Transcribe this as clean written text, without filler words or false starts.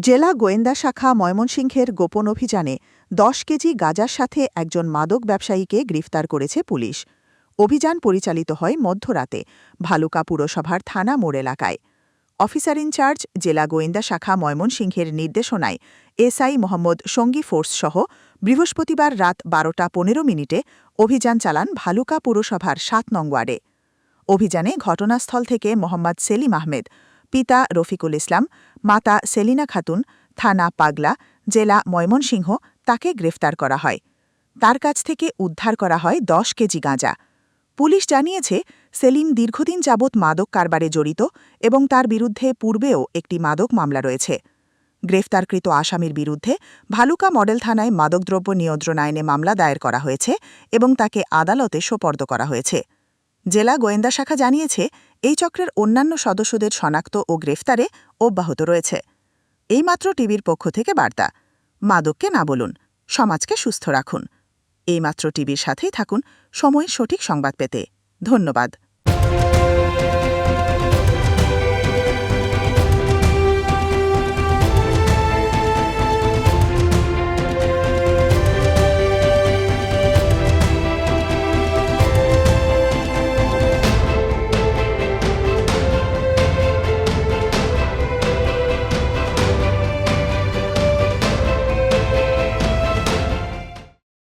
জেলা গোয়েন্দা শাখা ময়মনসিংহের গোপন অভিযানে ১০ কেজি গাঁজার সাথে একজন মাদক ব্যবসায়ীকে গ্রেফতার করেছে পুলিশ। অভিযান পরিচালিত হয় মধ্যরাতে ভালুকা পুরসভার থানা মোড় এলাকায়। অফিসার ইনচার্জ জেলা গোয়েন্দা শাখা ময়মনসিংহের নির্দেশনায় এসআই মোহাম্মদ সঙ্গী ফোর্স সহ বৃহস্পতিবার রাত ১২টা ১৫ মিনিটে অভিযান চালান ভালুকা পুরসভার ৭ নং ওয়ার্ডে। অভিযানে ঘটনাস্থল থেকে মোহাম্মদ সেলিম আহমেদ, পিতা রফিকুল ইসলাম, মাতা সেলিনা খাতুন, থানা পাগলা, জেলা ময়মনসিংহ তাকে গ্রেফতার করা হয়। তার কাছ থেকে উদ্ধার করা হয় ১০ কেজি গাঁজা। পুলিশ জানিয়েছে, সেলিম দীর্ঘদিন যাবৎ মাদক কারবারে জড়িত এবং তার বিরুদ্ধে পূর্বেও একটি মাদক মামলা রয়েছে। গ্রেফতারকৃত আসামির বিরুদ্ধে ভালুকা মডেল থানায় মাদকদ্রব্য নিয়ন্ত্রণ আইনে মামলা দায়ের করা হয়েছে এবং তাকে আদালতে সোপর্দ করা হয়েছে। জেলা গোয়েন্দা শাখা জানিয়েছে, এই চক্রের অন্যান্য সদস্যদের শনাক্ত ও গ্রেফতারে অব্যাহত রয়েছে। এইমাত্র টিভির পক্ষ থেকে বার্তা, মাদককে না বলুন, সমাজকে সুস্থ রাখুন। এইমাত্র টিভির সাথেই থাকুন সময়ের সঠিক সংবাদ পেতে। ধন্যবাদ।